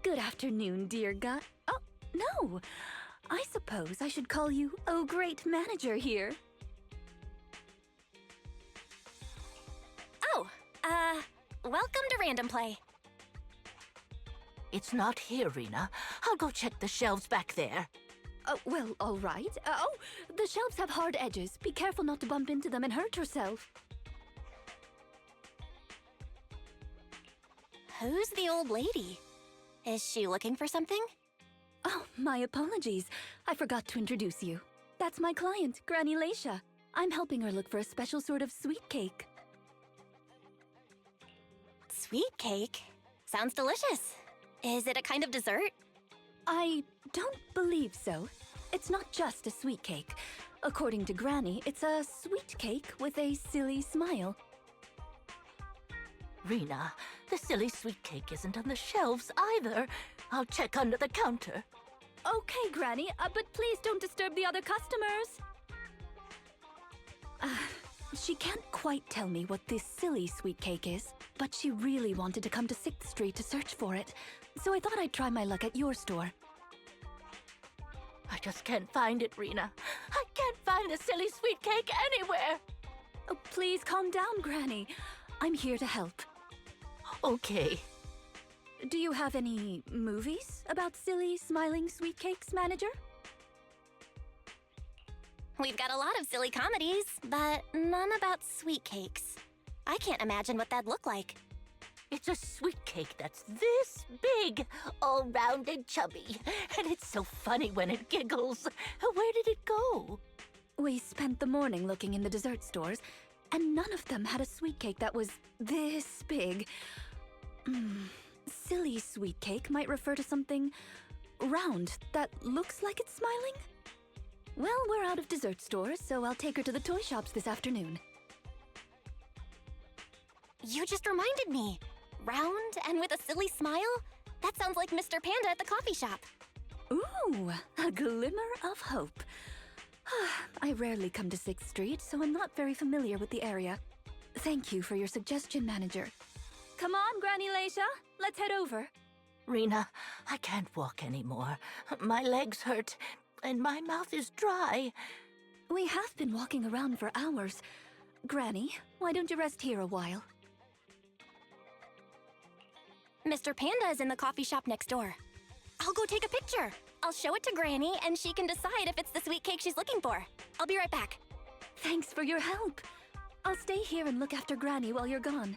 Good afternoon, dear guy. Oh, no. I suppose I should call you, oh, great manager here. Oh, welcome to Random Play. It's not here, Rina. I'll go check the shelves back there. Oh, well, all right. Oh, the shelves have hard edges. Be careful not to bump into them and hurt yourself. Who's the old lady? Is she looking for something? Oh, my apologies. I forgot to introduce you. That's my client, Granny Leisha. I'm helping her look for a special sort of sweet cake. Sweet cake? Sounds delicious. Is it a kind of dessert? I don't believe so. It's not just a sweet cake. According to Granny, it's a sweet cake with a silly smile. Rina, the silly sweet cake isn't on the shelves either. I'll check under the counter. Okay, Granny, but please don't disturb the other customers. She can't quite tell me what this silly sweet cake is, but she really wanted to come to 6th Street to search for it, so I thought I'd try my luck at your store. I just can't find it, Rina. I can't find the silly sweet cake anywhere. Oh, please calm down, Granny. I'm here to help. Okay. Do you have any movies about silly, smiling sweet cakes, manager? We've got a lot of silly comedies, but none about sweet cakes. I can't imagine what that'd look like. It's a sweet cake that's this big, all round and chubby. And it's so funny when it giggles. Where did it go? We spent the morning looking in the dessert stores, and none of them had a sweet cake that was this big. Silly sweet cake might refer to something round that looks like it's smiling? Well, we're out of dessert stores, so I'll take her to the toy shops this afternoon. You just reminded me. Round and with a silly smile? That sounds like Mr. Panda at the coffee shop. Ooh, a glimmer of hope. I rarely come to 6th Street, so I'm not very familiar with the area. Thank you for your suggestion, manager. Come on, Granny Leisha. Let's head over. Rina, I can't walk anymore. My legs hurt, and my mouth is dry. We have been walking around for hours. Granny, why don't you rest here a while? Mr. Panda is in the coffee shop next door. I'll go take a picture. I'll show it to Granny, and she can decide if it's the sweet cake she's looking for. I'll be right back. Thanks for your help. I'll stay here and look after Granny while you're gone.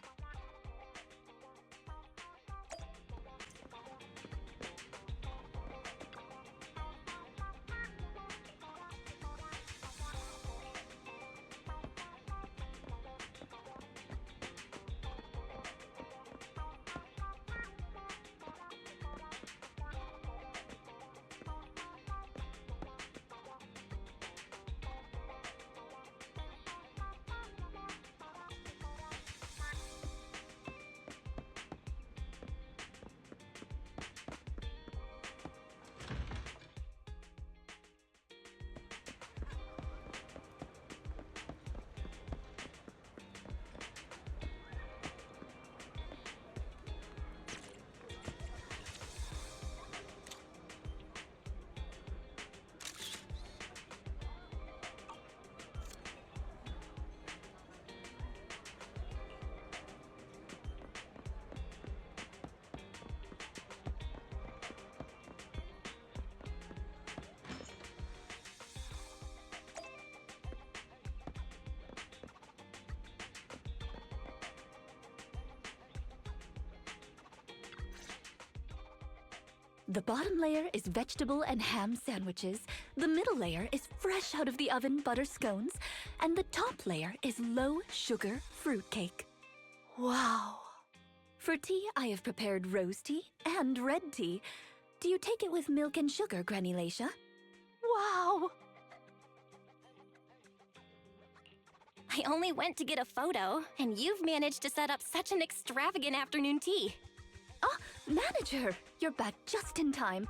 The bottom layer is vegetable and ham sandwiches, the middle layer is fresh out of the oven butter scones, and the top layer is low-sugar fruitcake. Wow. For tea, I have prepared rose tea and red tea. Do you take it with milk and sugar, Granny Leisha? Wow. I only went to get a photo, and you've managed to set up such an extravagant afternoon tea. Oh, manager, you're back just in time.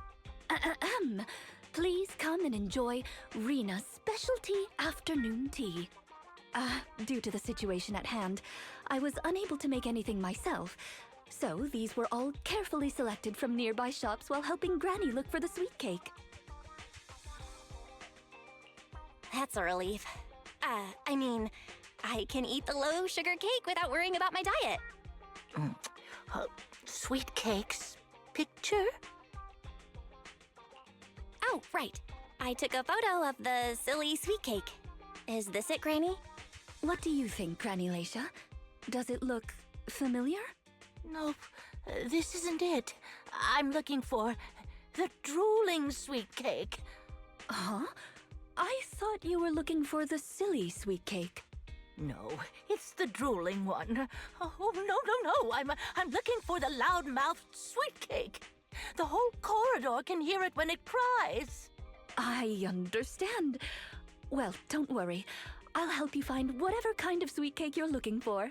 Please come and enjoy Rina's specialty afternoon tea. Due to the situation at hand, I was unable to make anything myself, So these were all carefully selected from nearby shops while helping Granny look for the sweet cake. That's a relief. I mean, I can eat the low-sugar cake without worrying about my diet. Sweet cakes picture? Oh, right. I took a photo of the silly sweet cake. Is this it, Granny? What do you think, Granny Lacia? Does it look familiar? Nope, this isn't it. I'm looking for the drooling sweet cake. Huh? I thought you were looking for the silly sweet cake. No, it's the drooling one. Oh, no. I'm looking for the loud-mouthed sweet cake. The whole corridor can hear it when it cries. I understand. Well, don't worry. I'll help you find whatever kind of sweet cake you're looking for.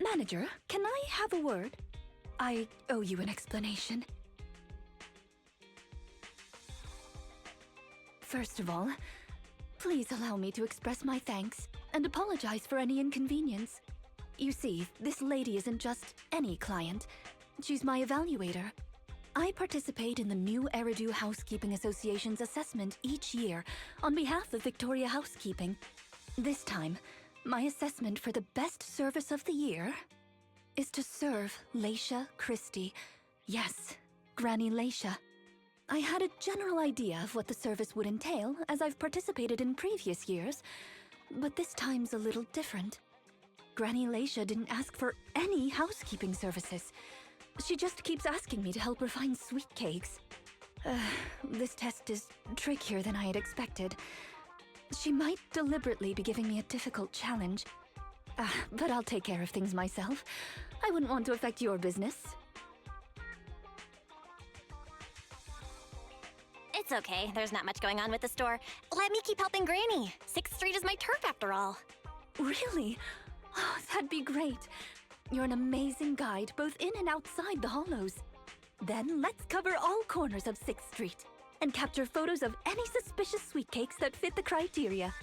Manager, can I have a word? I owe you an explanation. First of all, please allow me to express my thanks and apologize for any inconvenience. You see, this lady isn't just any client. She's my evaluator. I participate in the new Eridu Housekeeping Association's assessment each year on behalf of Victoria Housekeeping. This time, my assessment for the best service of the year is to serve Lacia Christie. Yes, Granny Lacia. I had a general idea of what the service would entail, as I've participated in previous years, but this time's a little different. Granny Lacia didn't ask for any housekeeping services. She just keeps asking me to help her find sweet cakes. This test is trickier than I had expected. She might deliberately be giving me a difficult challenge. But I'll take care of things myself. I wouldn't want to affect your business. It's okay. There's not much going on with the store. Let me keep helping Granny. 6th Street is my turf after all. Really? Oh, that'd be great. You're an amazing guide, both in and outside the hollows. Then let's cover all corners of 6th Street and capture photos of any suspicious sweet cakes that fit the criteria.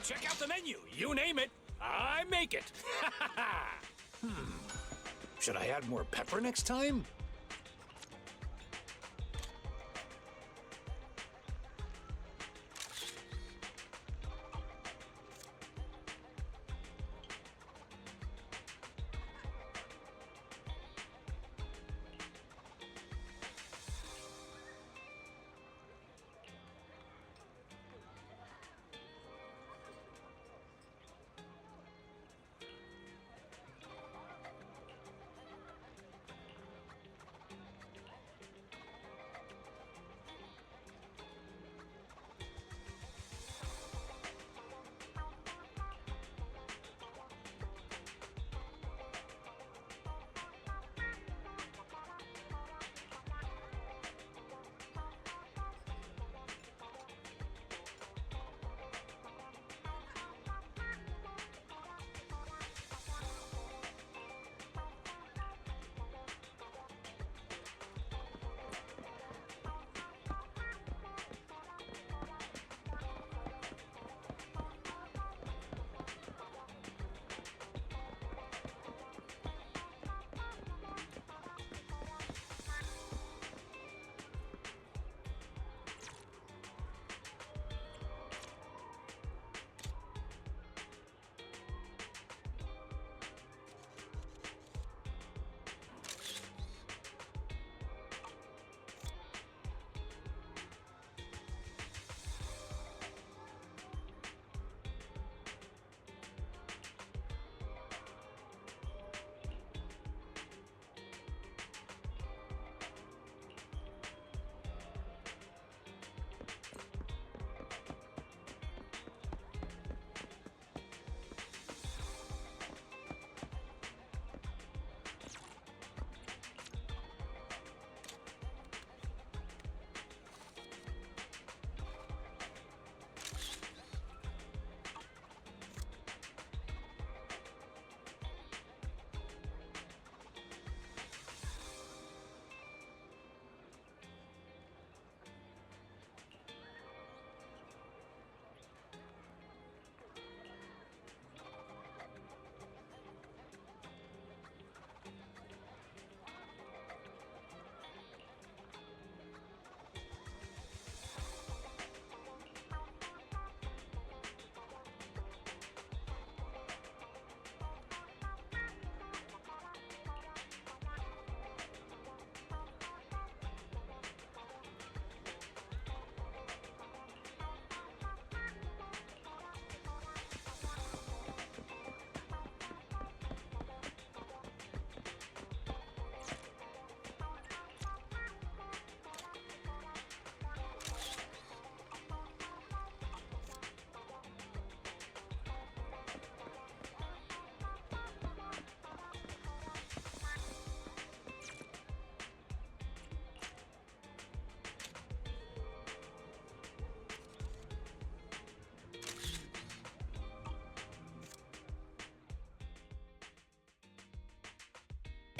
Check out the menu. You name it, I make it. Should I add more pepper next time?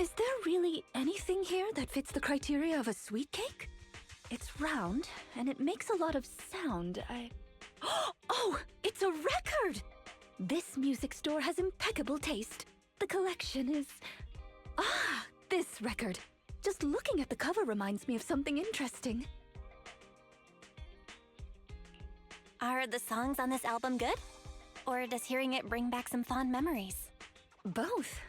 Is there really anything here that fits the criteria of a sweet cake? It's round, and it makes a lot of sound. Oh, it's a record! This music store has impeccable taste. The collection is... Ah, this record. Just looking at the cover reminds me of something interesting. Are the songs on this album good? Or does hearing it bring back some fond memories? Both.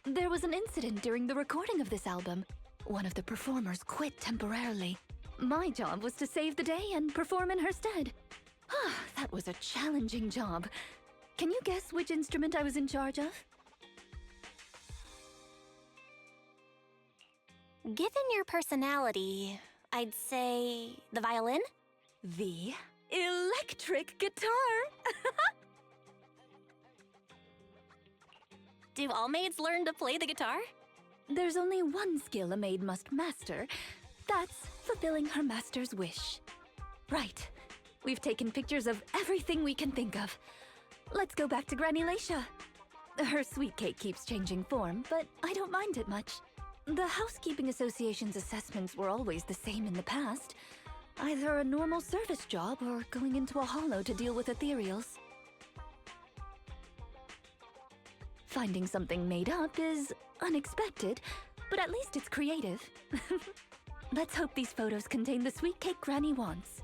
There was an incident during the recording of this album. One of the performers quit temporarily. My job was to save the day and perform in her stead. That was a challenging job. Can you guess which instrument I was in charge of? Given your personality, I'd say the violin? The electric guitar! Do all maids learn to play the guitar? There's only one skill a maid must master. That's fulfilling her master's wish. Right. We've taken pictures of everything we can think of. Let's go back to Granny Laisha. Her sweet cake keeps changing form, but I don't mind it much. The Housekeeping Association's assessments were always the same in the past. Either a normal service job or going into a hollow to deal with ethereals. Finding something made up is unexpected, but at least it's creative. Let's hope these photos contain the sweet cake Granny wants.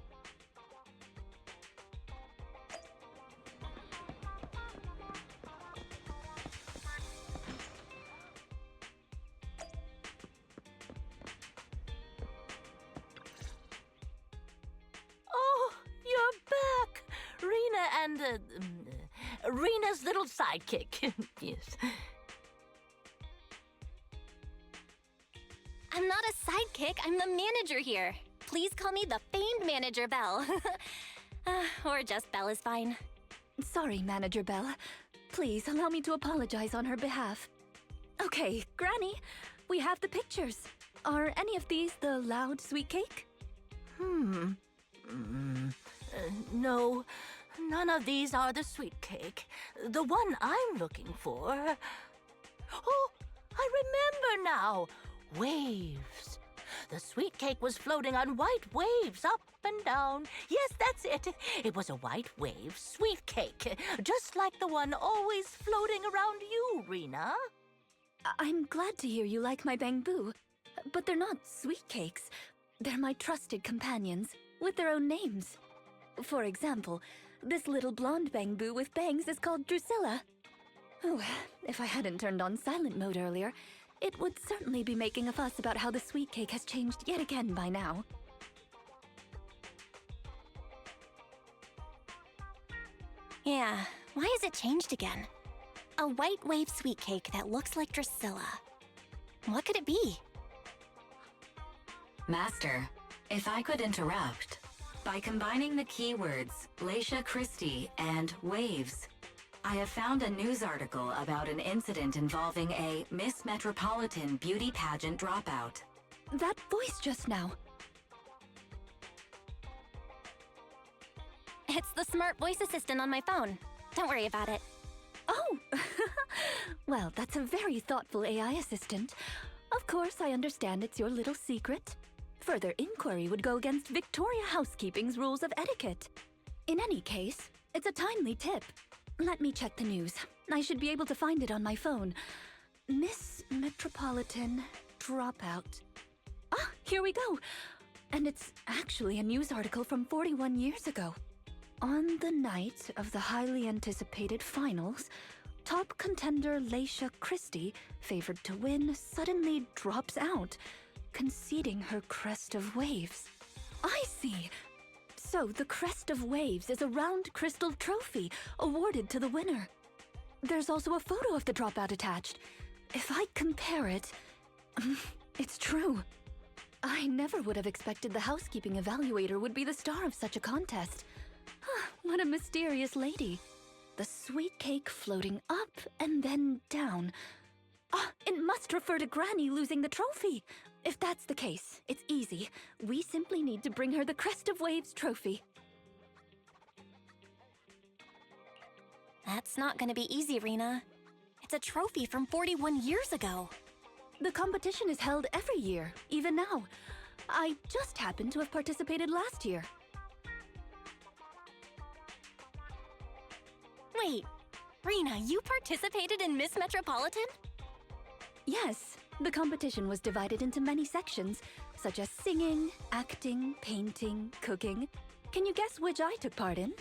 Oh, you're back! Rina and, Rina's little sidekick. Yes. I'm not a sidekick, I'm the manager here. Please call me the famed manager Belle. Or just Belle is fine. Sorry, Manager Belle. Please allow me to apologize on her behalf. Okay, Granny, we have the pictures. Are any of these the loud sweet cake? No, none of these are the sweet cake. The one I'm looking for... Oh, I remember now! Waves. The sweet cake was floating on white waves up and down. Yes, that's it. It was a white wave sweet cake, just like the one always floating around you, Rina. I'm glad to hear you like my Bangboo, but they're not sweet cakes. They're my trusted companions, with their own names. For example, this little blonde Bangboo with bangs is called Drusilla. Oh, if I hadn't turned on silent mode earlier, it would certainly be making a fuss about how the sweet cake has changed yet again by now. Yeah, why has it changed again? A white wave sweet cake that looks like Drusilla. What could it be? Master, if I could interrupt. By combining the keywords Laisha Christie and waves, I have found a news article about an incident involving a Miss Metropolitan beauty pageant dropout. That voice just now. It's the smart voice assistant on my phone. Don't worry about it. Oh! Well, that's a very thoughtful AI assistant. Of course, I understand it's your little secret. Further inquiry would go against Victoria Housekeeping's rules of etiquette. In any case, it's a timely tip. Let me check the news. I should be able to find it on my phone. Miss Metropolitan dropout. Ah, here we go. And it's actually a news article from 41 years ago. On the night of the highly anticipated finals, top contender Laisha Christie, favored to win, suddenly drops out, conceding her crest of waves. I see. So the crest of waves is a round crystal trophy awarded to the winner. There's also a photo of the dropout attached. If I compare it, it's true. I never would have expected the housekeeping evaluator would be the star of such a contest. What a mysterious lady. The sweet cake floating up and then down. It must refer to Granny losing the trophy. If that's the case, it's easy. We simply need to bring her the Crest of Waves trophy. That's not gonna be easy, Rina. It's a trophy from 41 years ago. The competition is held every year, even now. I just happened to have participated last year. Wait, Rina, you participated in Miss Metropolitan? Yes, the competition was divided into many sections, such as singing, acting, painting, cooking. Can you guess which I took part in?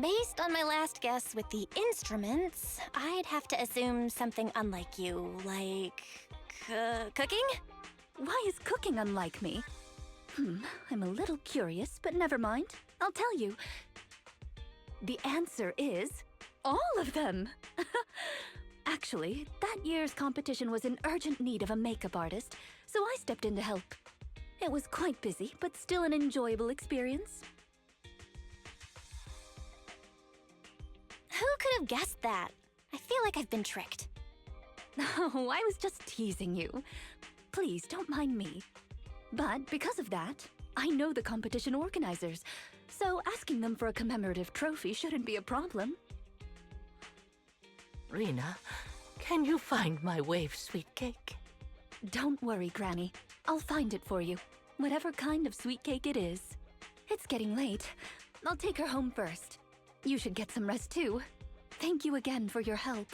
Based on my last guess with the instruments, I'd have to assume something unlike you, like... cooking? Why is cooking unlike me? I'm a little curious, but never mind. I'll tell you. The answer is all of them! Actually, that year's competition was in urgent need of a makeup artist, so I stepped in to help. It was quite busy, but still an enjoyable experience. Who could have guessed that? I feel like I've been tricked. Oh, I was just teasing you. Please, don't mind me. But because of that, I know the competition organizers, so asking them for a commemorative trophy shouldn't be a problem. Rina, can you find my wave sweet cake? Don't worry, Granny. I'll find it for you, whatever kind of sweet cake it is. It's getting late. I'll take her home first. You should get some rest too. Thank you again for your help.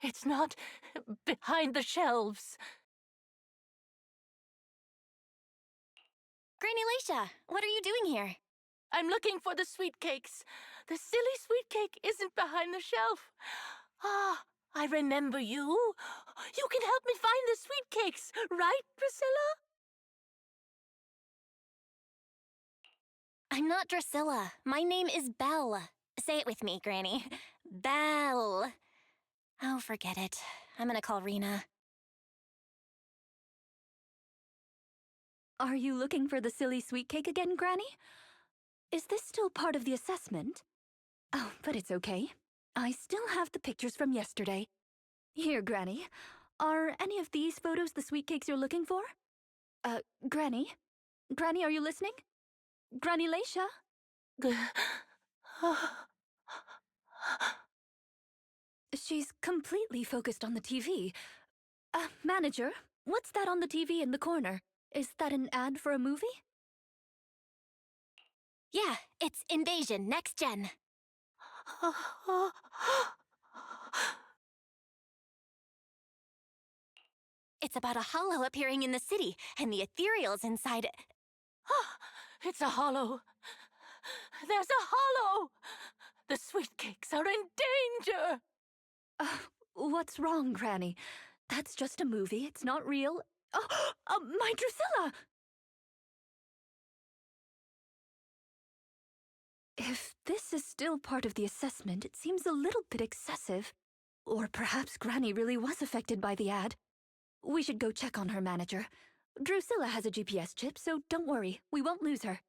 It's not behind the shelves. Granny Laisha, what are you doing here? I'm looking for the sweet cakes. The silly sweet cake isn't behind the shelf. Ah, I remember you. You can help me find the sweet cakes, right, Priscilla? I'm not Drusilla. My name is Belle. Say it with me, Granny. Belle. Oh, forget it. I'm gonna call Rina. Are you looking for the silly sweet cake again, Granny? Is this still part of the assessment? Oh, but it's okay. I still have the pictures from yesterday. Here, Granny. Are any of these photos the sweet cakes you're looking for? Granny? Granny, are you listening? Granny Laisha? She's completely focused on the TV. Manager, what's that on the TV in the corner? Is that an ad for a movie? Yeah, it's Invasion Next Gen. It's about a hollow appearing in the city, and the ethereals inside it. It's a hollow. There's a hollow. The sweet cakes are in danger. What's wrong, Granny? That's just a movie. It's not real. My Drusilla! If this is still part of the assessment, it seems a little bit excessive. Or perhaps Granny really was affected by the ad. We should go check on her, manager. Drusilla has a GPS chip, so don't worry. We won't lose her.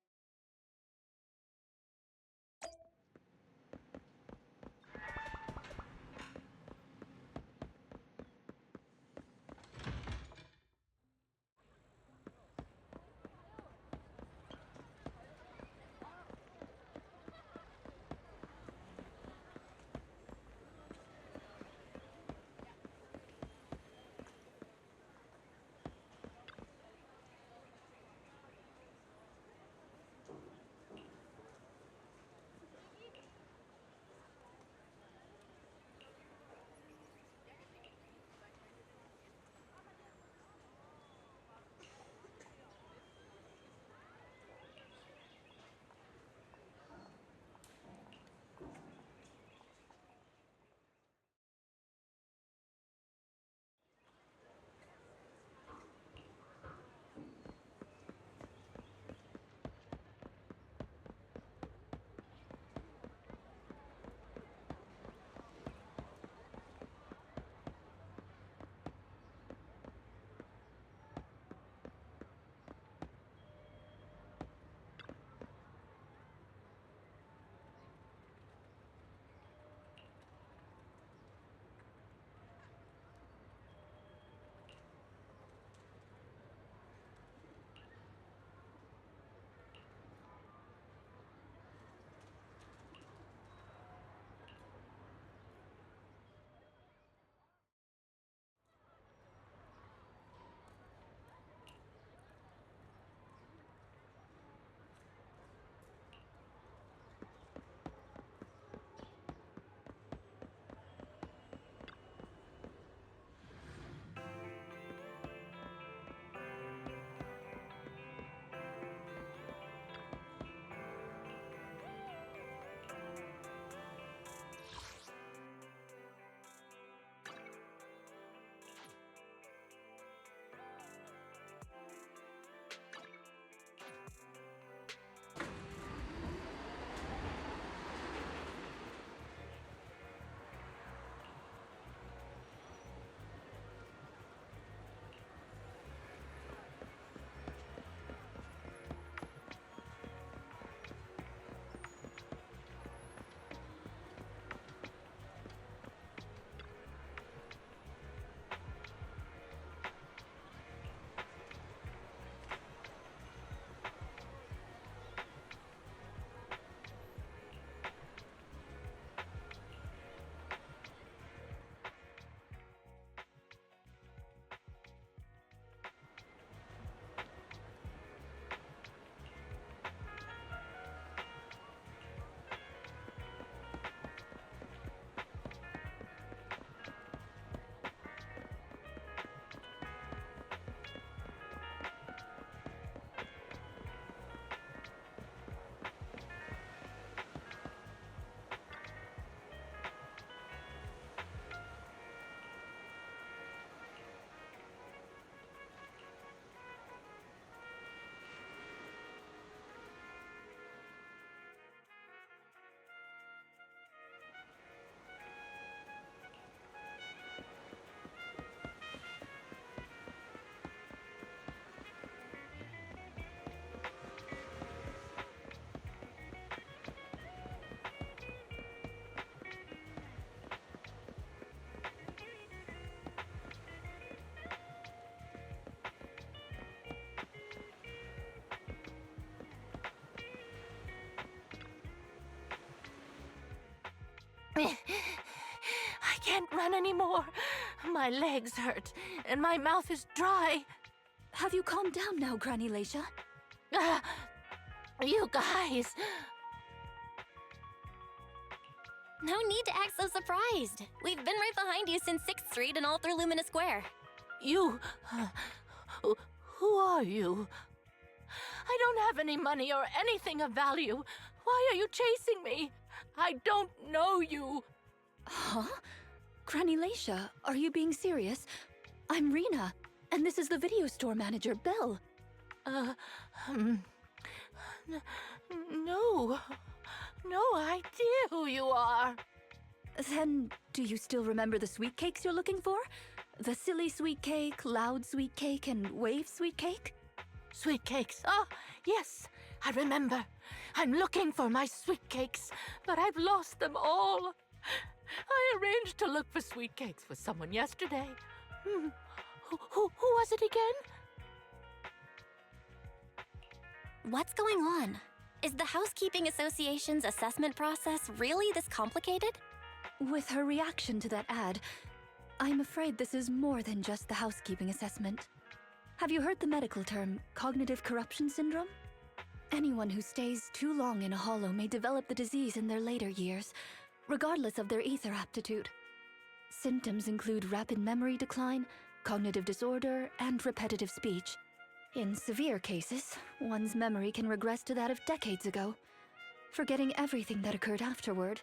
I can't run anymore. My legs hurt, and my mouth is dry. Have you calmed down now, Granny Leisha? You guys. No need to act so surprised. We've been right behind you since 6th Street and all through Lumina Square. You. Who are you? I don't have any money or anything of value. Why are you chasing me? I don't know you. Huh? Granny Leisha, are you being serious? I'm Rina, and this is the video store manager, Belle. No. No idea who you are. Then, do you still remember the sweet cakes you're looking for? The silly sweet cake, loud sweet cake, and wave sweet cake? Sweet cakes. Oh, yes, I remember. I'm looking for my sweet cakes, but I've lost them all. I arranged to look for sweet cakes for someone yesterday. Who was it again? What's going on? Is the Housekeeping Association's assessment process really this complicated? With her reaction to that ad, I'm afraid this is more than just the housekeeping assessment. Have you heard the medical term, cognitive corruption syndrome? Anyone who stays too long in a hollow may develop the disease in their later years, regardless of their ether aptitude. Symptoms include rapid memory decline, cognitive disorder, and repetitive speech. In severe cases, one's memory can regress to that of decades ago, forgetting everything that occurred afterward.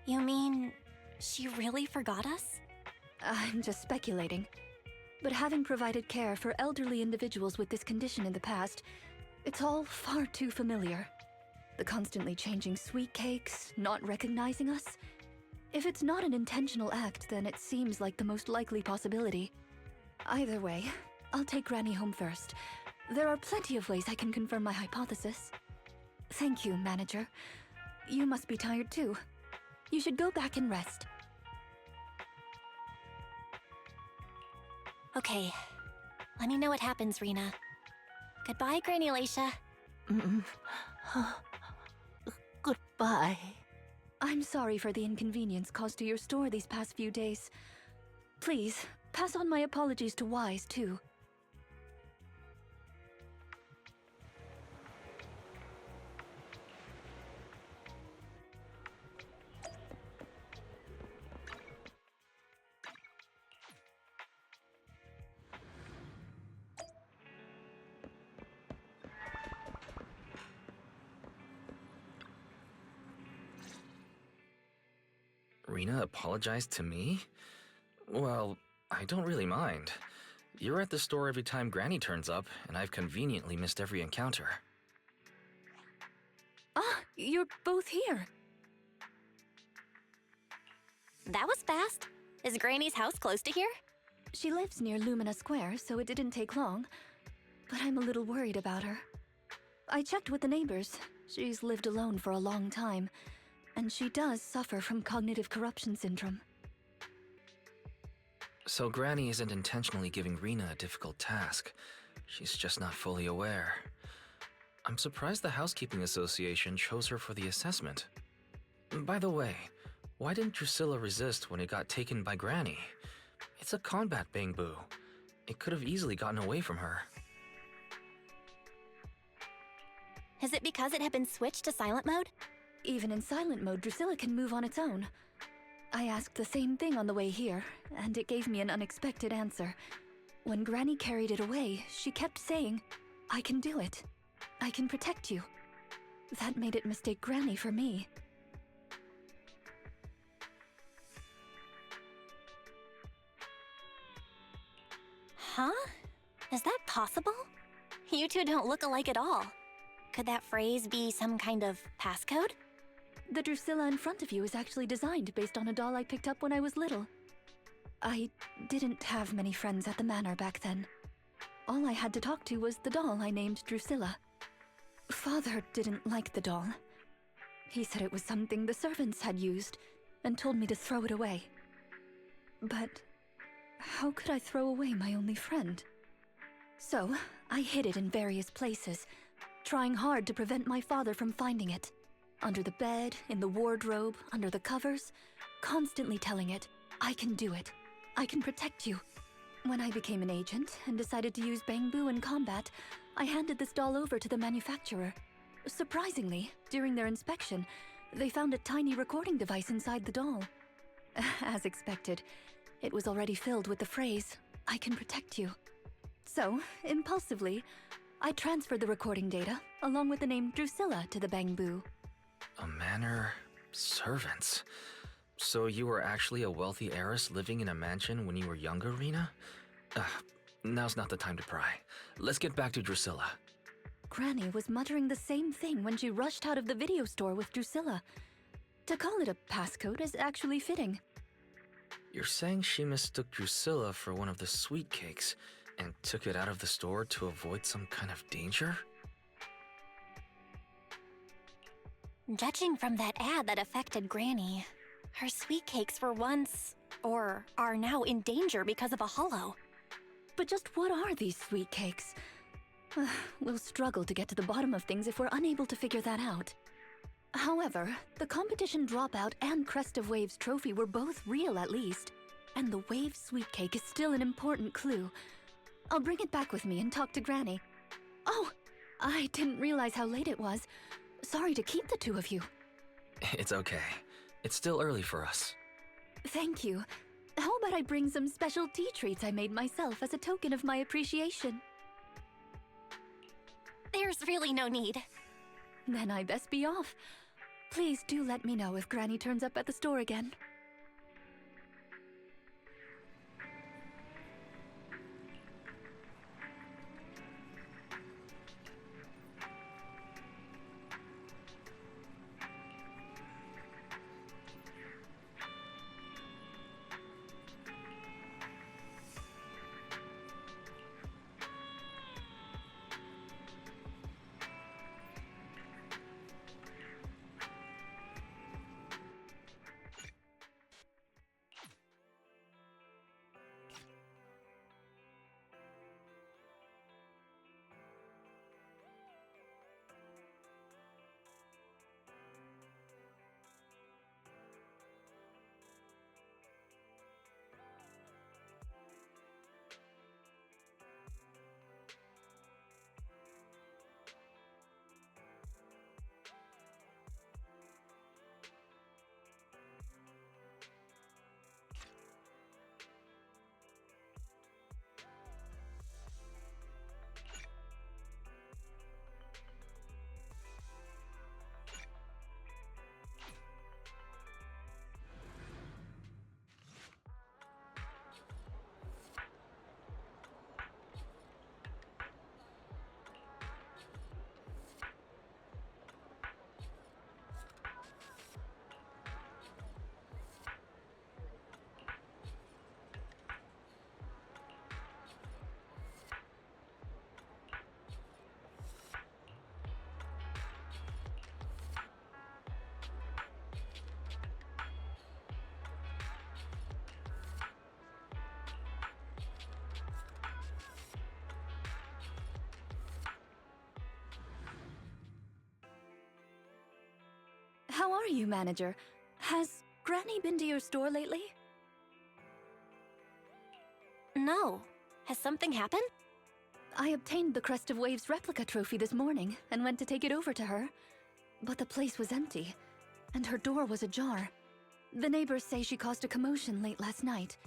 You mean, she really forgot us? I'm just speculating. But having provided care for elderly individuals with this condition in the past, it's all far too familiar. The constantly changing sweet cakes, not recognizing us. If it's not an intentional act, then it seems like the most likely possibility. Either way, I'll take Granny home first. There are plenty of ways I can confirm my hypothesis. Thank you, Manager. You must be tired too. You should go back and rest. Okay. Let me know what happens, Rina. Goodbye, Granny Laisha. Goodbye. I'm sorry for the inconvenience caused to your store these past few days. Please, pass on my apologies to Wise, too. Rina apologized to me? Well, I don't really mind. You're at the store every time Granny turns up, and I've conveniently missed every encounter. Ah, you're both here. That was fast. Is Granny's house close to here? She lives near Lumina Square, so it didn't take long. But I'm a little worried about her. I checked with the neighbors. She's lived alone for a long time, and she does suffer from cognitive corruption syndrome. So Granny isn't intentionally giving Rina a difficult task. She's just not fully aware. I'm surprised the Housekeeping Association chose her for the assessment. By the way, why didn't Drusilla resist when it got taken by Granny? It's a combat Bangboo. It could have easily gotten away from her. Is it because it had been switched to silent mode? Even in silent mode, Drusilla can move on its own. I asked the same thing on the way here, and it gave me an unexpected answer. When Granny carried it away, she kept saying, "I can do it. I can protect you." That made it mistake Granny for me. Huh? Is that possible? You two don't look alike at all. Could that phrase be some kind of passcode? The Drusilla in front of you is actually designed based on a doll I picked up when I was little. I didn't have many friends at the manor back then. All I had to talk to was the doll I named Drusilla. Father didn't like the doll. He said it was something the servants had used, and told me to throw it away. But how could I throw away my only friend? So, I hid it in various places, trying hard to prevent my father from finding it. Under the bed, in the wardrobe, under the covers, constantly telling it, "I can do it. I can protect you." When I became an agent and decided to use Bangboo in combat, I handed this doll over to the manufacturer. Surprisingly, during their inspection, they found a tiny recording device inside the doll. As expected, it was already filled with the phrase, "I can protect you." So, impulsively, I transferred the recording data, along with the name Drusilla, to the Bangboo. A manor... servants. So you were actually a wealthy heiress living in a mansion when you were younger, Rina? Now's not the time to pry. Let's get back to Drusilla. Granny was muttering the same thing when she rushed out of the video store with Drusilla. To call it a passcode is actually fitting. You're saying she mistook Drusilla for one of the sweet cakes and took it out of the store to avoid some kind of danger? Judging from that ad that affected Granny, her sweet cakes were once, or are now in danger because of a hollow. But just what are these sweet cakes? We'll struggle to get to the bottom of things if we're unable to figure that out. However, the competition dropout and Crest of Waves trophy were both real at least, and the Wave sweet cake is still an important clue. I'll bring it back with me and talk to Granny. Oh, I didn't realize how late it was. Sorry to keep the two of you. It's okay. It's still early for us. Thank you. How about I bring some special tea treats I made myself as a token of my appreciation? There's really no need. Then I best be off. Please do let me know if Granny turns up at the store again. How are you, manager? Has Granny been to your store lately? No. Has something happened? I obtained the Crest of Waves replica trophy this morning and went to take it over to her. But the place was empty, and her door was ajar. The neighbors say she caused a commotion late last night,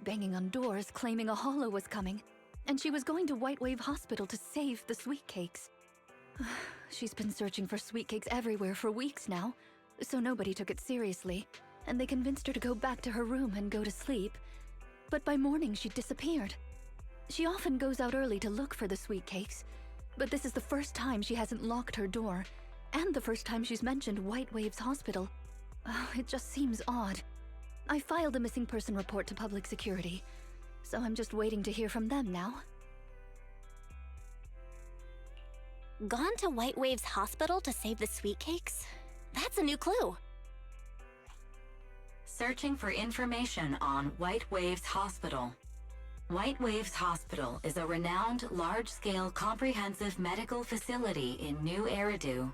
banging on doors claiming a hollow was coming, and she was going to White Wave Hospital to save the sweet cakes. She's been searching for sweet cakes everywhere for weeks now, so nobody took it seriously, and they convinced her to go back to her room and go to sleep. But by morning, she disappeared. She often goes out early to look for the sweet cakes, but this is the first time she hasn't locked her door, and the first time she's mentioned White Waves Hospital. It just seems odd. I filed a missing person report to public security, so I'm just waiting to hear from them now. Gone to White Waves Hospital to save the sweet cakes? That's a new clue. Searching for information on White Waves Hospital. White Waves Hospital is a renowned, large-scale, comprehensive medical facility in New Eridu.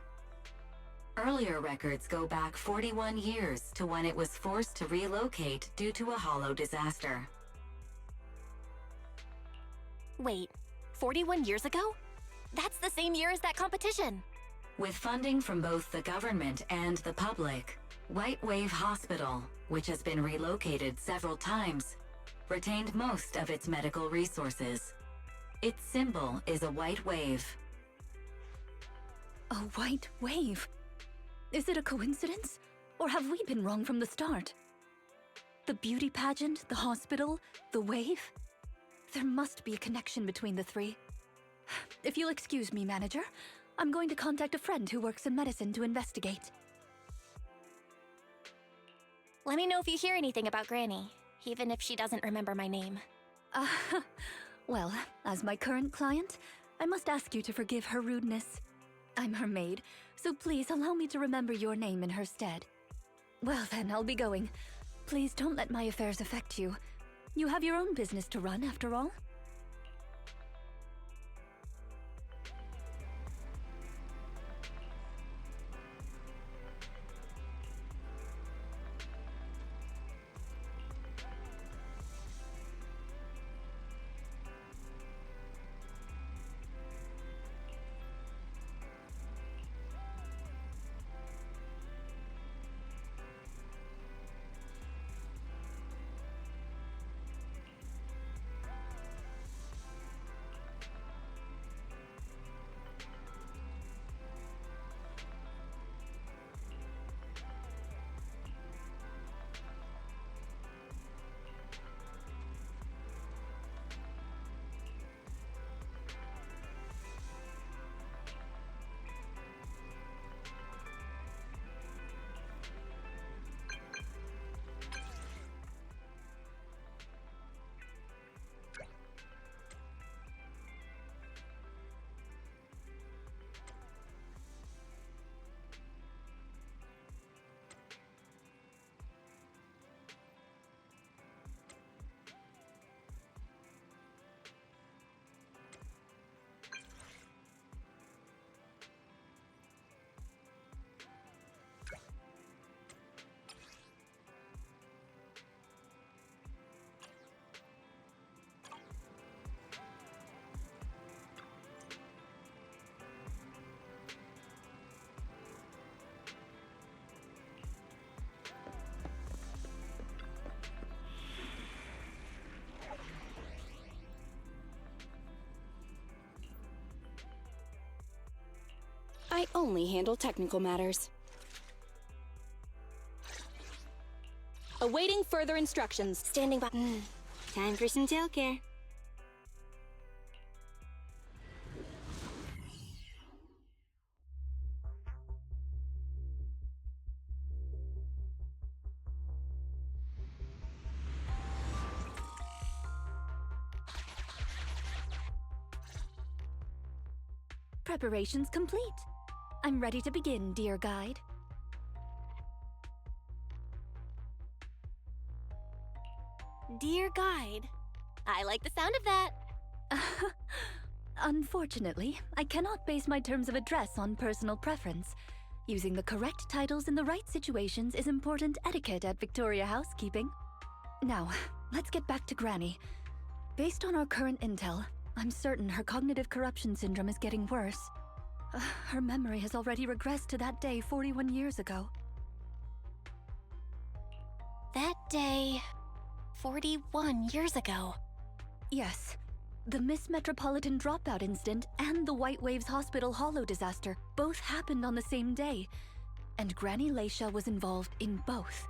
Earlier records go back 41 years to when it was forced to relocate due to a hollow disaster. Wait, 41 years ago? That's the same year as that competition. With funding from both the government and the public, White Wave Hospital, which has been relocated several times, retained most of its medical resources. Its symbol is a white wave. A white wave? Is it a coincidence? Or have we been wrong from the start? The beauty pageant, the hospital, the wave? There must be a connection between the three. If you'll excuse me, manager, I'm going to contact a friend who works in medicine to investigate. Let me know if you hear anything about Granny. even if she doesn't remember my name. Uh, well, as my current client, I must ask you to forgive her rudeness. I'm her maid, so please allow me to remember your name in her stead. Well then, I'll be going. Please don't let my affairs affect you. You have your own business to run, after all. I only handle technical matters. Awaiting further instructions. Standing by. Time for some tailcare. Preparations complete. I'm ready to begin, dear guide. Dear guide. I like the sound of that. Unfortunately, I cannot base my terms of address on personal preference. Using the correct titles in the right situations is important etiquette at Victoria Housekeeping. Now, let's get back to Granny. Based on our current intel, I'm certain her cognitive corruption syndrome is getting worse. Her memory has already regressed to that day 41 years ago. That day, 41 years ago. Yes. The Miss Metropolitan dropout incident and the White Waves Hospital Hollow disaster both happened on the same day, and Granny Leisha was involved in both.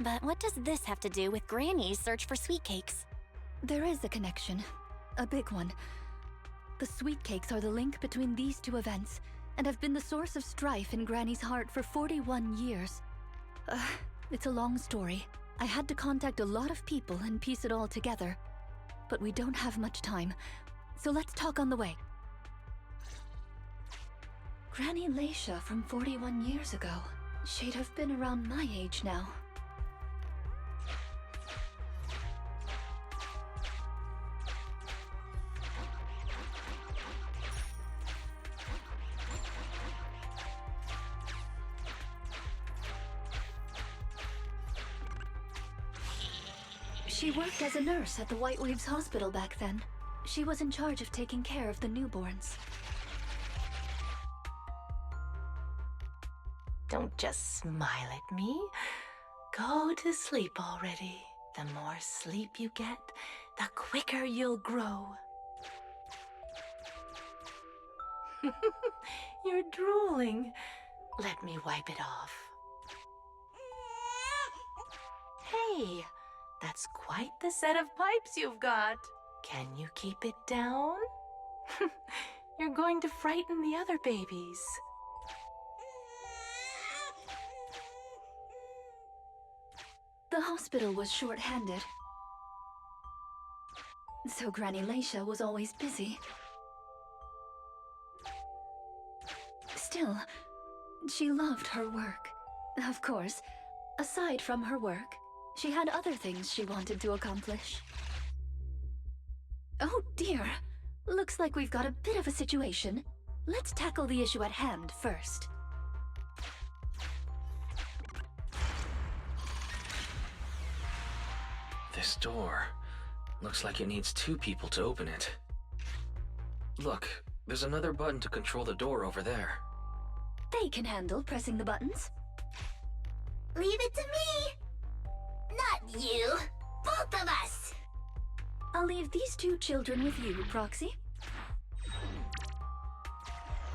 But what does this have to do with Granny's search for sweet cakes? There is a connection. A big one. The sweet cakes are the link between these two events, and have been the source of strife in Granny's heart for 41 years. It's a long story. I had to contact a lot of people and piece it all together. But we don't have much time, so let's talk on the way. Granny Leisha from 41 years ago. She'd have been around my age now. She worked as a nurse at the White Waves Hospital back then. She was in charge of taking care of the newborns. Don't just smile at me. Go to sleep already. The more sleep you get, the quicker you'll grow. You're drooling. Let me wipe it off. Hey, that's quite the set of pipes you've got. Can you keep it down? You're going to frighten the other babies. The hospital was short-handed, so Granny Leisha was always busy. Still, she loved her work. Of course, aside from her work, she had other things she wanted to accomplish. Oh dear, looks like we've got a bit of a situation. Let's tackle the issue at hand first. This door looks like it needs 2 people to open it. Look, there's another button to control the door over there. They can handle pressing the buttons. Leave it to me! Not you! Both of us! I'll leave these 2 children with you, Proxy.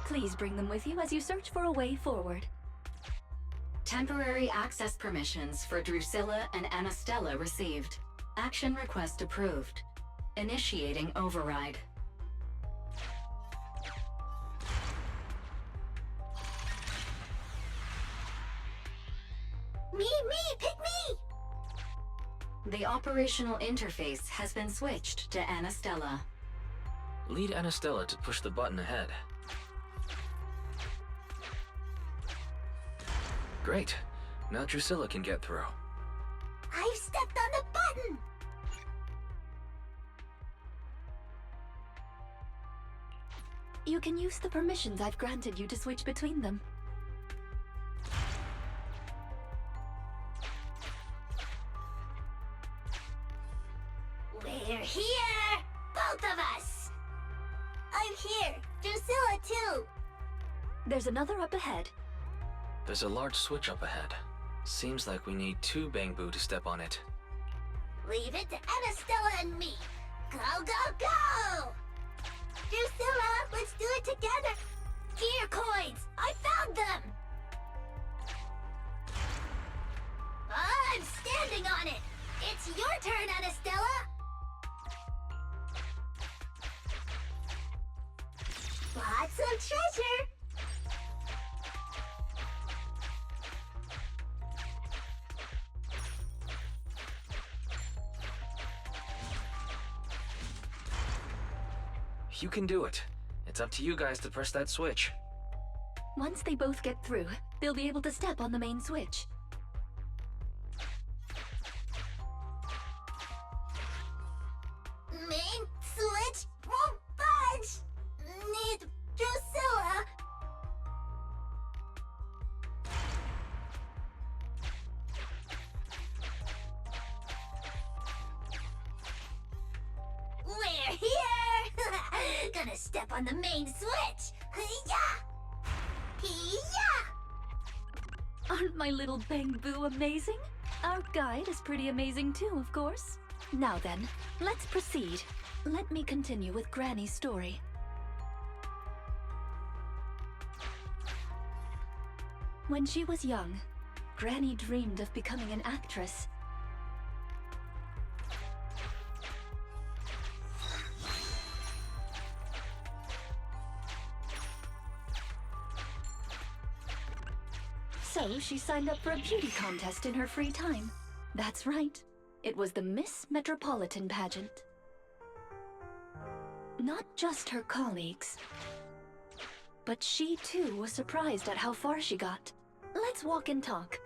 Please bring them with you as you search for a way forward. Temporary access permissions for Drusilla and Anastella received. Action request approved. Initiating override. Me, pick me! The operational interface has been switched to Anastella. Lead Anastella to push the button ahead. Great. Now Drusilla can get through. I've stepped on the button! You can use the permissions I've granted you to switch between them. We're here! Both of us! I'm here! Drusilla, too! There's another up ahead. There's a large switch up ahead. Seems like we need 2 Bangboo to step on it. Leave it to Anastella and me! Go, go, go! Drusilla, let's do it together! Gear coins! I found them! I'm standing on it! It's your turn, Anastella! Lots of treasure! You can do it. It's up to you guys to press that switch. Once they both get through, they'll be able to step on the main switch. Main switch won't budge! Need Drusilla! We're here! Gonna step on the main switch! Hi-ya! Hi-ya! Aren't my little Bangboo amazing? Our guide is pretty amazing too, of course. Now then, let's proceed. Let me continue with Granny's story. When she was young, Granny dreamed of becoming an actress. So she signed up for a beauty contest in her free time. That's right. It was the Miss Metropolitan pageant. Not just her colleagues, but she too was surprised at how far she got. Let's walk and talk.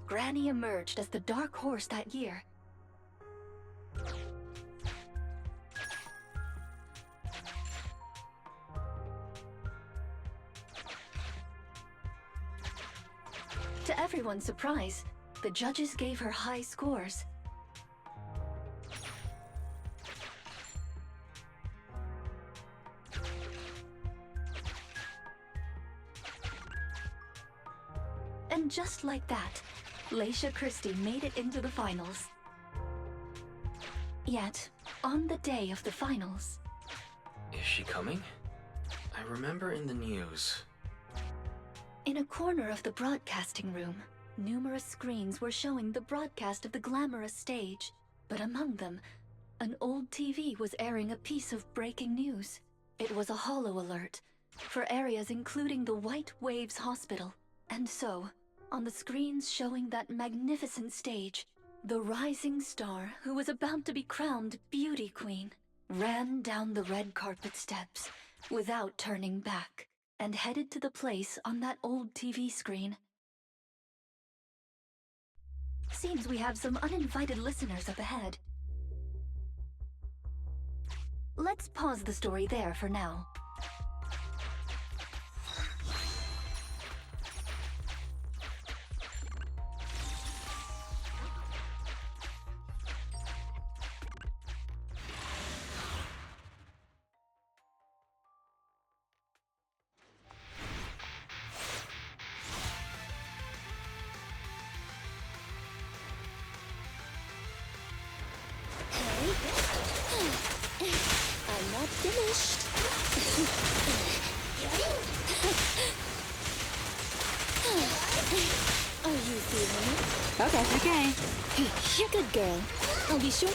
Granny emerged as the dark horse that year. To everyone's surprise, the judges gave her high scores. And just like that, Leisha Christie made it into the finals. Yet, on the day of the finals... Is she coming? I remember in the news. In a corner of the broadcasting room, numerous screens were showing the broadcast of the glamorous stage. But among them, an old TV was airing a piece of breaking news. It was a holo alert for areas including the White Waves Hospital. And so, on the screens showing that magnificent stage, the rising star who was about to be crowned Beauty Queen ran down the red carpet steps without turning back and headed to the place on that old TV screen. Seems we have some uninvited listeners up ahead. Let's pause the story there for now. I'm not finished. Are you feeling it? Okay. You're good, girl. I'll be sure to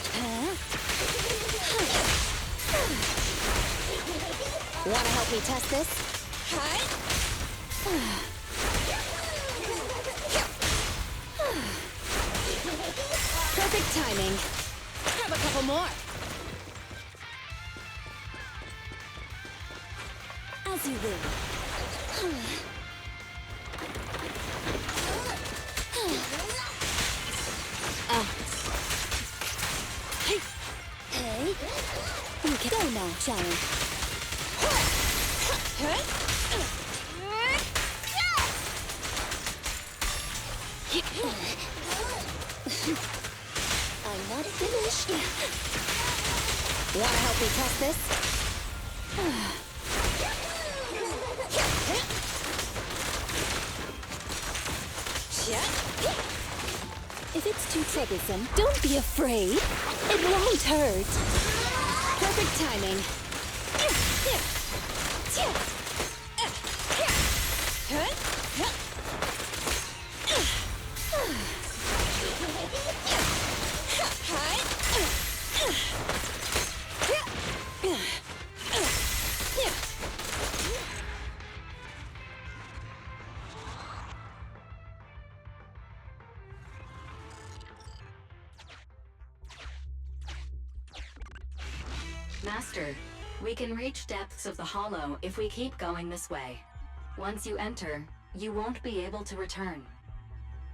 Wanna help me test this? Perfect timing. Grab a couple more. As you will. Hey. We can go now, shall we? I'm not finished. Wanna help me test this? If it's too troublesome, don't be afraid. It won't hurt. Perfect timing. Master, we can reach depths of the hollow if we keep going this way. Once you enter, you won't be able to return.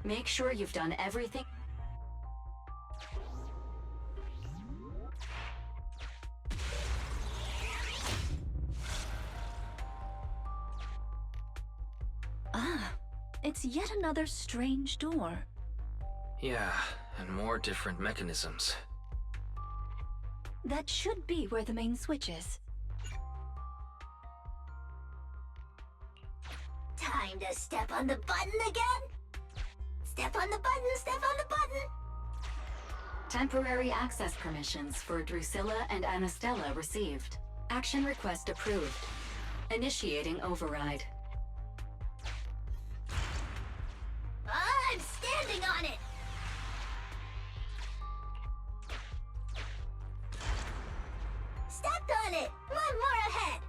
Make sure you've done everything. Ah, it's yet another strange door. Yeah, and more different mechanisms. That should be where the main switch is. Time to step on the button again? Step on the button, step on the button! Temporary access permissions for Drusilla and Anastella received. Action request approved. Initiating override. I'm standing on it! Stepped on it! One more ahead!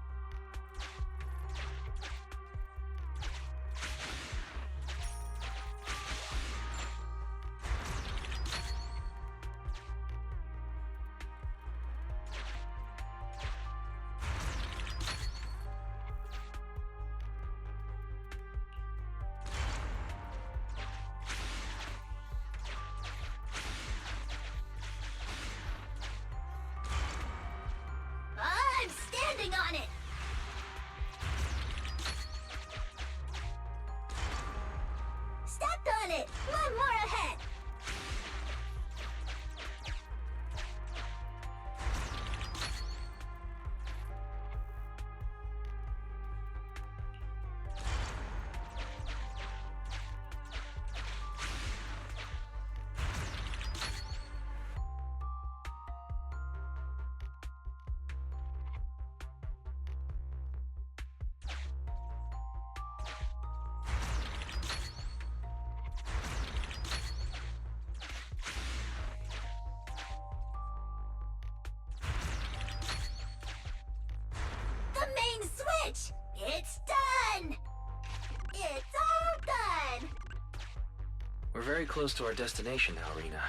We're very close to our destination now, Rina.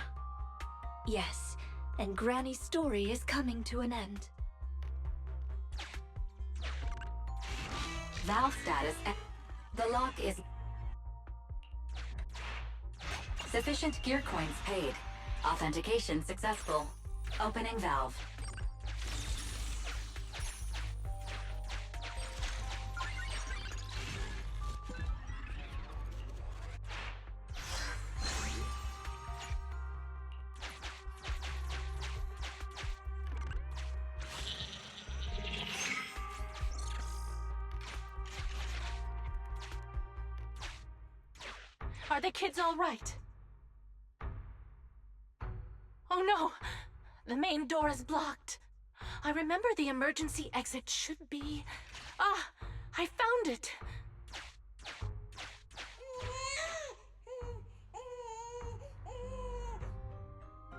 Yes, and Granny's story is coming to an end. Valve status. The lock is. Sufficient gear coins paid. Authentication successful. Opening valve. Are the kids all right? Oh no! The main door is blocked. I remember the emergency exit should be... Ah! I found it!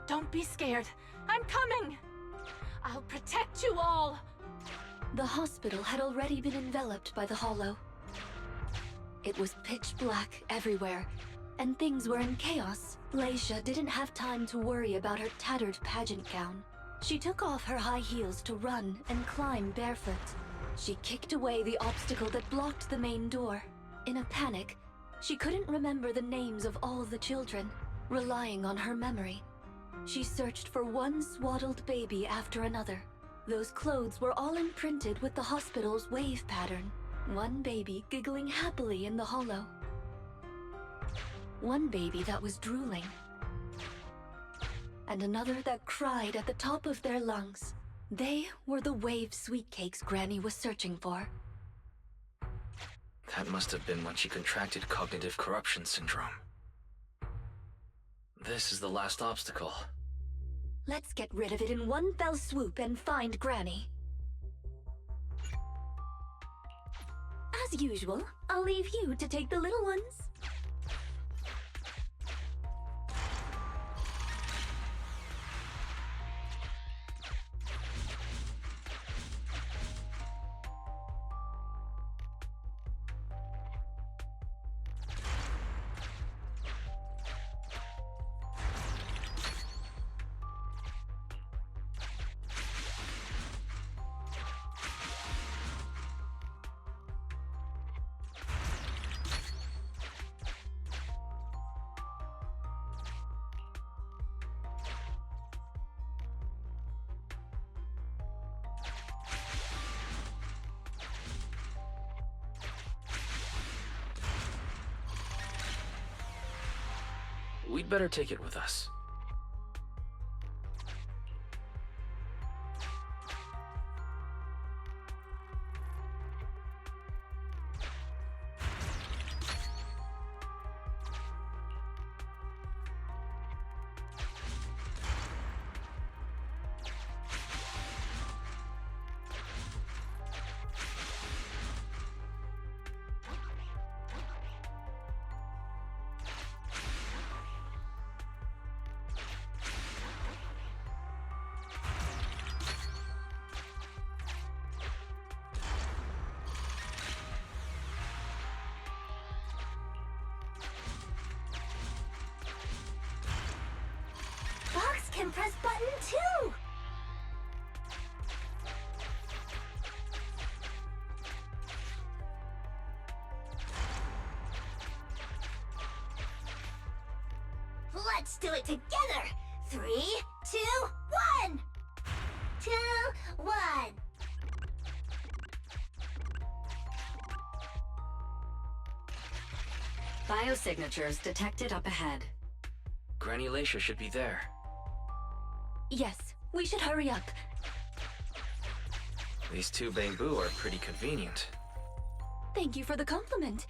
Don't be scared. I'm coming! I'll protect you all! The hospital had already been enveloped by the hollow. It was pitch black everywhere, and things were in chaos. Leisha didn't have time to worry about her tattered pageant gown. She took off her high heels to run and climb barefoot. She kicked away the obstacle that blocked the main door. In a panic, she couldn't remember the names of all the children. Relying on her memory, she searched for one swaddled baby after another. Those clothes were all imprinted with the hospital's wave pattern. One baby giggling happily in the hollow. One baby that was drooling. And another that cried at the top of their lungs. They were the wave sweet cakes Granny was searching for. That must have been when she contracted cognitive corruption syndrome. This is the last obstacle. Let's get rid of it in one fell swoop and find Granny. As usual, I'll leave you to take the little ones. We'd better take it with us. Fox can press button too! Let's do it together! 3, 2, 1! 2, 1! Biosignatures detected up ahead. Granny Leisha should be there. Yes, we should hurry up. These two Bangboo are pretty convenient. Thank you for the compliment.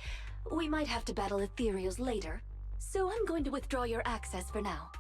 We might have to battle ethereals later, so I'm going to withdraw your access for now.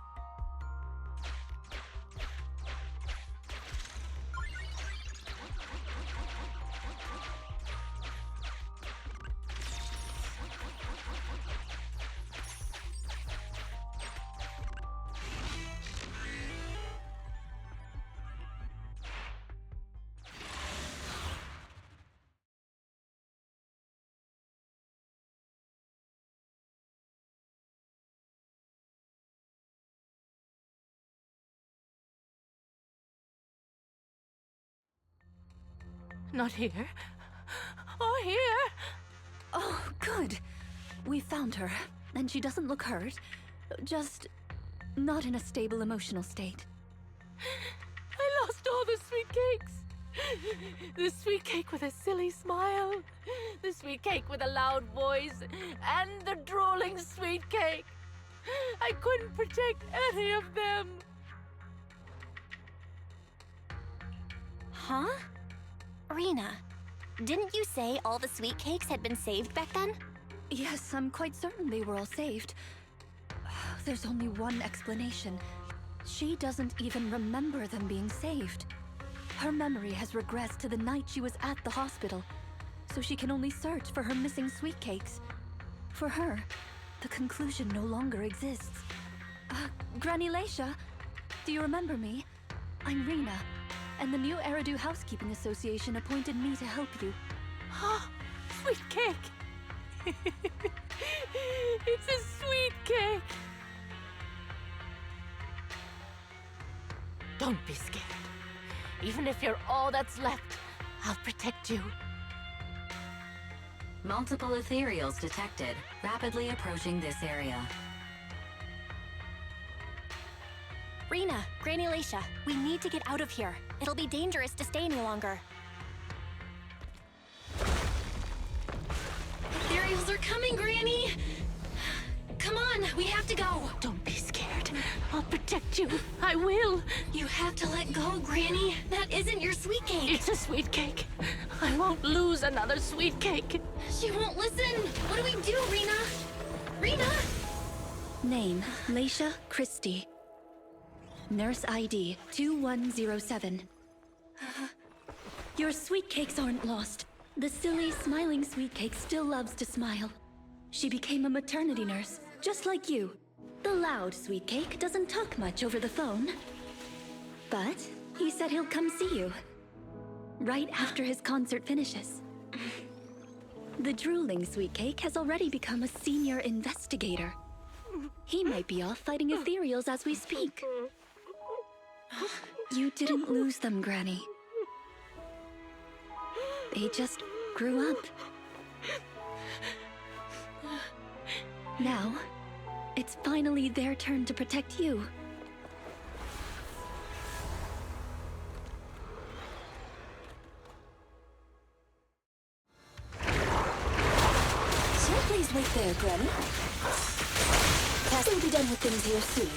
Not here. Or here. Oh, good. We found her, and she doesn't look hurt. Just not in a stable emotional state. I lost all the sweet cakes. The sweet cake with a silly smile, the sweet cake with a loud voice, and the drooling sweet cake. I couldn't protect any of them. Huh? Rina, didn't you say all the sweet cakes had been saved back then? Yes, I'm quite certain they were all saved. There's only one explanation. She doesn't even remember them being saved. Her memory has regressed to the night she was at the hospital, so she can only search for her missing sweet cakes. For her, the conclusion no longer exists. Granny Leisha, do you remember me? I'm Rina, and the new Eridu Housekeeping Association appointed me to help you. Sweet cake. It's a sweet cake. Don't be scared. Even if you're all that's left, I'll protect you. Multiple ethereals detected, rapidly approaching this area. Rina, Granny Leisha, we need to get out of here. It'll be dangerous to stay any longer. Ethereals are coming, Granny! Come on, we have to go! Don't be scared. I'll protect you. I will. You have to let go, Granny. That isn't your sweet cake. It's a sweet cake. I won't lose another sweet cake. She won't listen. What do we do, Rina? Rina? Name, Leisha Christie. Nurse ID 2107. Your sweet cakes aren't lost. The silly, smiling sweet cake still loves to smile. She became a maternity nurse, just like you. The loud sweet cake doesn't talk much over the phone. But he said he'll come see you. Right after his concert finishes. The drooling sweet cake has already become a senior investigator. He might be off fighting ethereals as we speak. You didn't lose them, Granny. They just grew up. Now, it's finally their turn to protect you. So please wait there, Granny. Cass will be done with things here soon.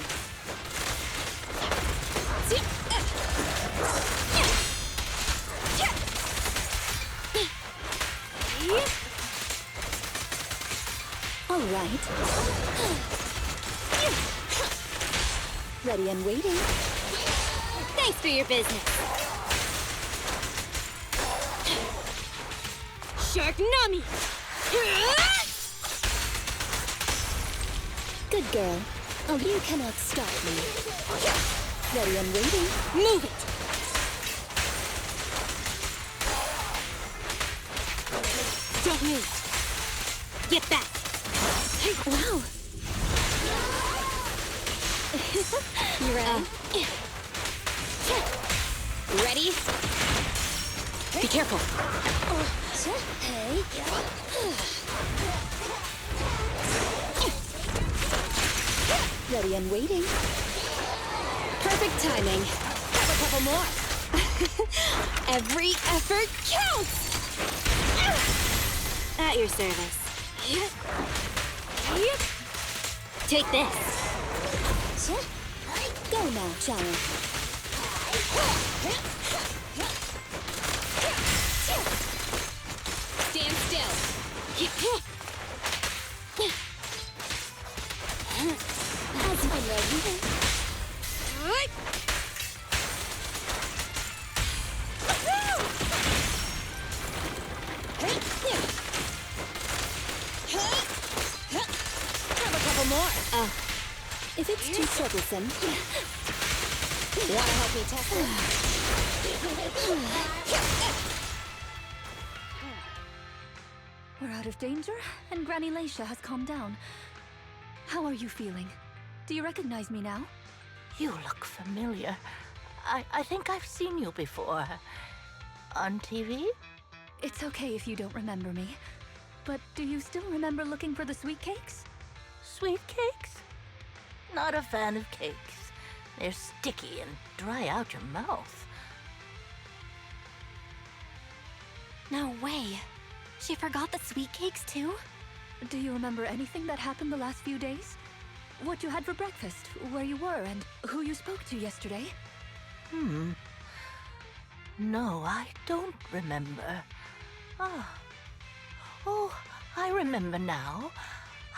All right. Ready and waiting. Thanks for your business. Shark Nami! Good girl. Oh, you cannot stop me. Ready and waiting. Move it! Don't move. Get back. Wow. You ready? Ready? Be careful. Hey. Ready and waiting. Perfect timing. Have a couple more. Every effort counts! At your service. Take this. Go now, child. Stand still. As I'm ready. Have a couple more. If it's too troublesome, Want to help me test it? We're out of danger, and Granny Leisha has calmed down. How are you feeling? Do you recognize me now? You look familiar. I think I've seen you before. On TV? It's okay if you don't remember me. But do you still remember looking for the sweet cakes? Sweet cakes? Not a fan of cakes. They're sticky and dry out your mouth. No way. She forgot the sweet cakes too? Do you remember anything that happened the last few days? What you had for breakfast, where you were, and who you spoke to yesterday? No, I don't remember. Oh, I remember now.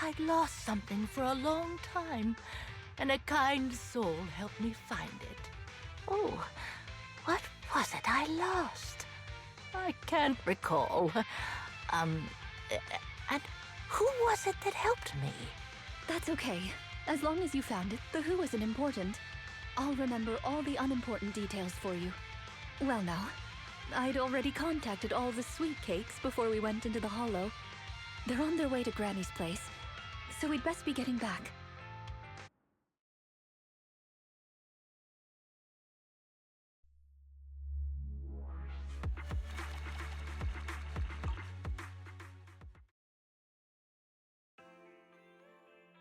I'd lost something for a long time, and a kind soul helped me find it. Oh, what was it I lost? I can't recall. And who was it that helped me? That's okay. As long as you found it, the who isn't important. I'll remember all the unimportant details for you. Well now, I'd already contacted all the sweet cakes before we went into the hollow. They're on their way to Granny's place, so we'd best be getting back.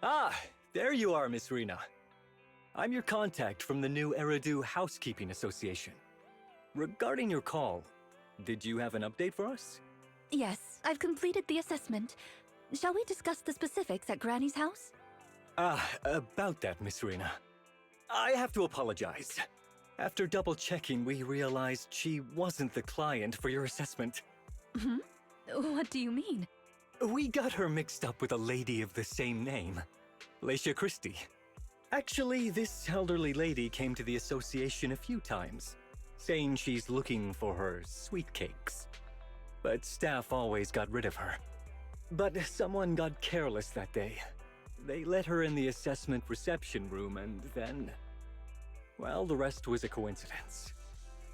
Ah, there you are, Miss Rina. I'm your contact from the new Eridu Housekeeping Association. Regarding your call, did you have an update for us? Yes, I've completed the assessment. Shall we discuss the specifics at Granny's house? About that, Miss Rina. I have to apologize. After double-checking, we realized she wasn't the client for your assessment. What do you mean? We got her mixed up with a lady of the same name, Leisha Christie. Actually, this elderly lady came to the association a few times, saying she's looking for her sweet cakes. But staff always got rid of her. But someone got careless that day. They let her in the assessment reception room and then... well, the rest was a coincidence.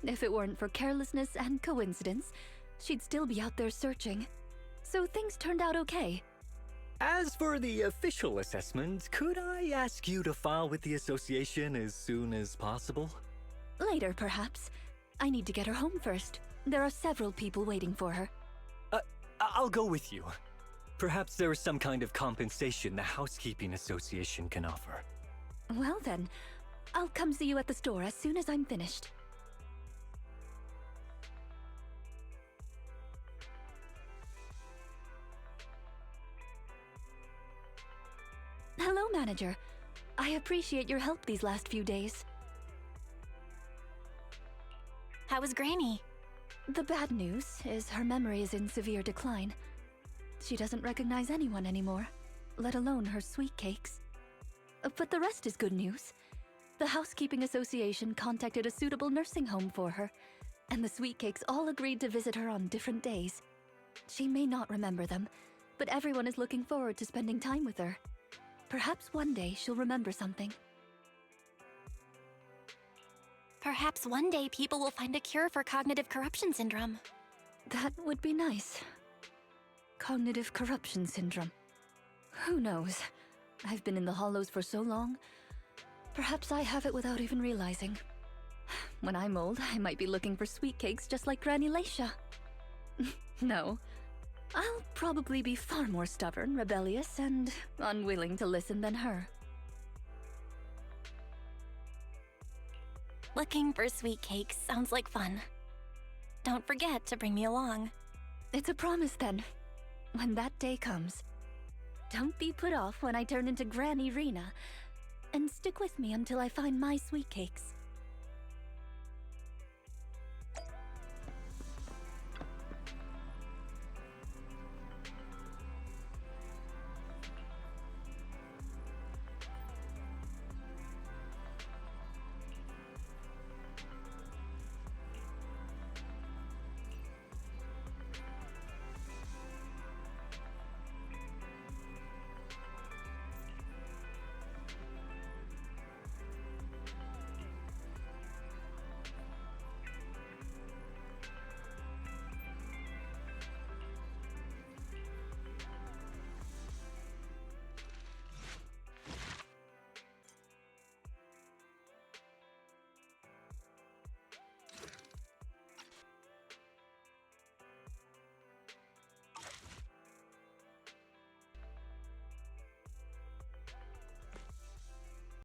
If it weren't for carelessness and coincidence, she'd still be out there searching. So things turned out okay. As for the official assessment, could I ask you to file with the association as soon as possible? Later, perhaps. I need to get her home first. There are several people waiting for her. I'll go with you. Perhaps there is some kind of compensation the Housekeeping Association can offer. Well then, I'll come see you at the store as soon as I'm finished. Hello, Manager. I appreciate your help these last few days. How was Granny? The bad news is her memory is in severe decline. She doesn't recognize anyone anymore, let alone her sweet cakes. But the rest is good news. The Housekeeping Association contacted a suitable nursing home for her, and the sweet cakes all agreed to visit her on different days. She may not remember them, but everyone is looking forward to spending time with her. Perhaps one day she'll remember something. Perhaps one day people will find a cure for cognitive corruption syndrome. That would be nice. Cognitive corruption syndrome. Who knows? I've been in the hollows for so long. Perhaps I have it without even realizing. When I'm old, I might be looking for sweet cakes just like Granny Leisha. No. I'll probably be far more stubborn, rebellious, and unwilling to listen than her. Looking for sweet cakes sounds like fun. Don't forget to bring me along. It's a promise then. When that day comes. Don't be put off when I turn into Granny Rina. And stick with me until I find my sweet cakes.